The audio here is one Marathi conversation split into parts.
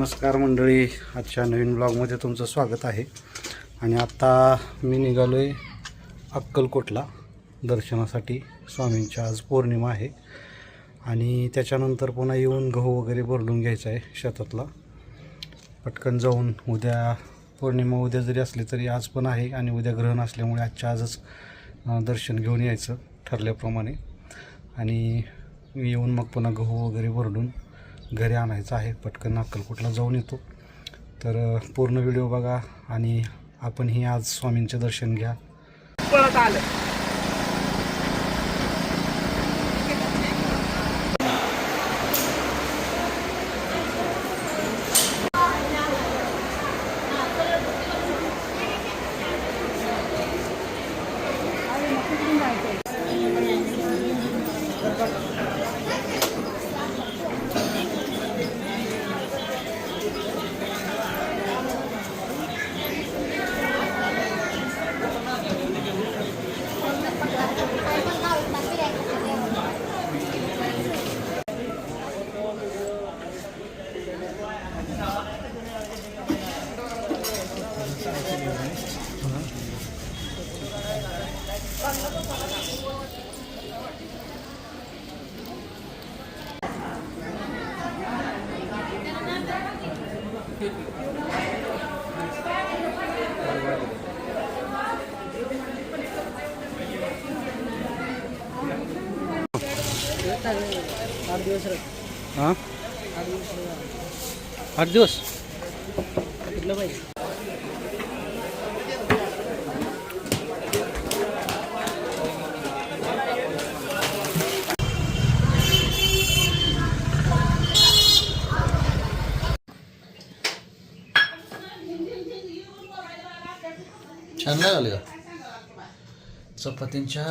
नमस्कार मंडळी, आजच्या नवीन ब्लॉगमध्ये तुमचं स्वागत आहे. आणि आत्ता मी निघालो आहे अक्कलकोटला दर्शनासाठी. स्वामींची आज पौर्णिमा आहे आणि त्याच्यानंतर पुन्हा येऊन गहू वगैरे भरडून घ्यायचा आहे शेतातला. पटकन जाऊन उद्या पौर्णिमा उद्या जरी असली तरी आज पण आहे आणि उद्या ग्रहण असल्यामुळे आजच्या आजच दर्शन घेऊन यायचं ठरल्याप्रमाणे. आणि येऊन मग पुन्हा गहू वगैरे भरडून घरी आणायचं आहे. पटकन अक्कलकोटला जाऊन येतो. तर पूर्ण व्हिडिओ बघा आणि आपणही आज स्वामींचे दर्शन घ्या. पळत आलं. हां 8 दिवस कुठलं पाहिजे? छान लागले का चपातींच्या?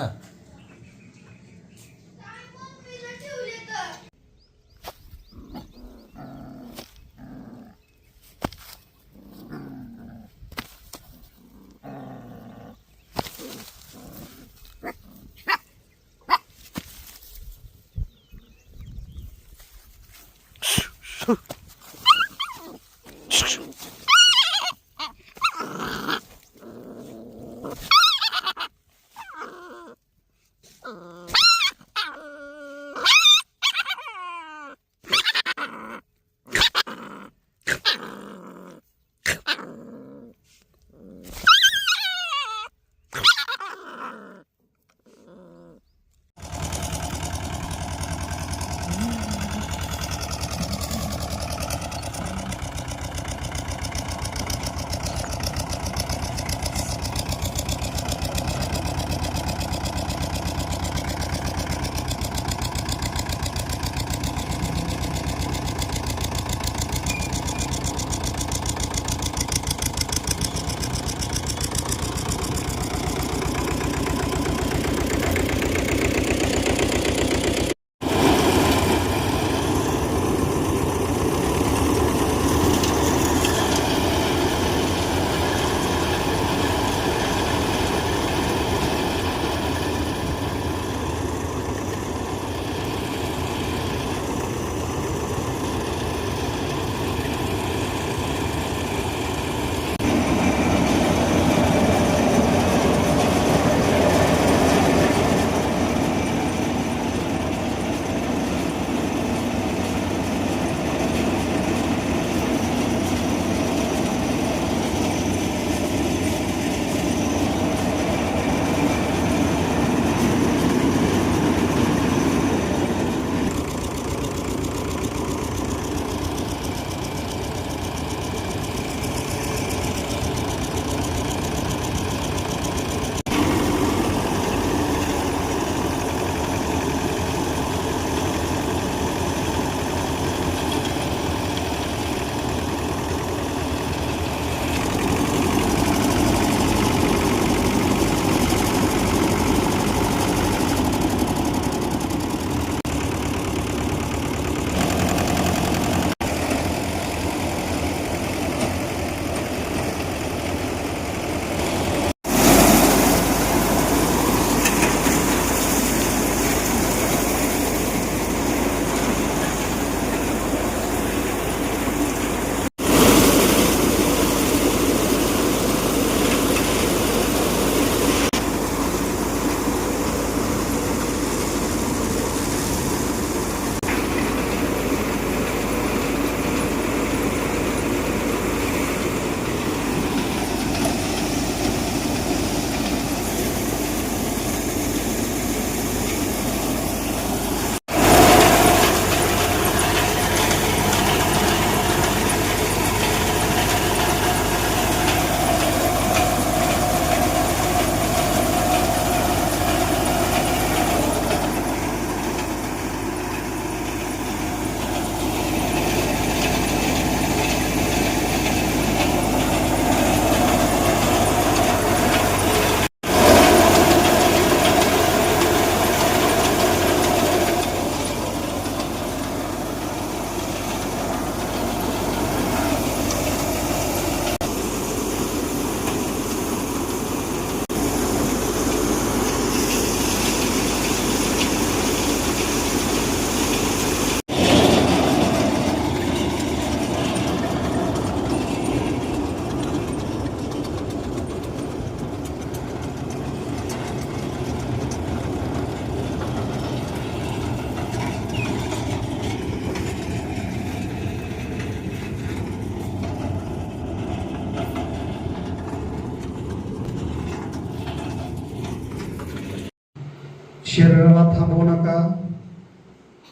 शरीराला थांबवू नका,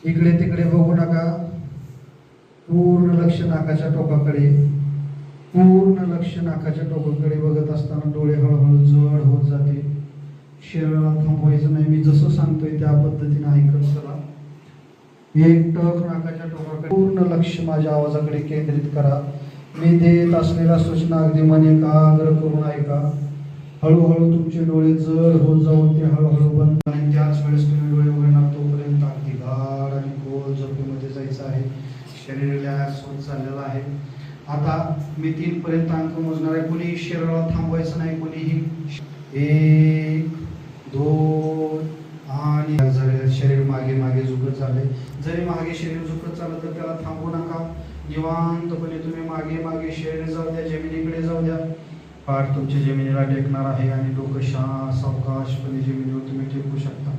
इकडे तिकडे बघू नका. पूर्ण लक्ष नाकाच्या टोकाकडे, पूर्ण लक्ष नाकाच्या टोकाकडे बघत असताना डोळे हळूहळू जड होत जाते. शरीराला थांबवायचं नाही, मी जसं सांगतोय त्या पद्धतीने ऐकत चला. एक टक नाकाच्या टोकाकडे, पूर्ण लक्ष माझ्या आवाजाकडे केंद्रित करा. मी देत असलेल्या सूचना अगदी मन एकाग्र करून ऐका. हळूहळू तुमचे डोळे जड होत जाऊन ते हळूहळू बंद, आणि त्याच वेळेस तुम्ही डोळे उघडणार तोपर्यंत अगदी गाढ आणि खोल झोपेमध्ये जायचं आहे. शरीर रिलॅक्स होत चाललेलं आहे. आता मी 3 पर्यंत अंक मोजणार आहे. कोणीही शरीराला थांबवायचं नाही, कोणीही. 1 2 आणि शरीर मागे मागे झुकत चालले. जरी मागे शरीर झुकत चाललं तर त्याला थांबवू नका. निवांतपणे तुम्ही मागे मागे शरीर जाऊ द्या, जमिनीकडे जाऊ द्या. पाठ तुमच्या जमिनीला टेकणार आहे आणि डोकं सावकाशपणे जमिनीवर तुम्ही टेकू शकता.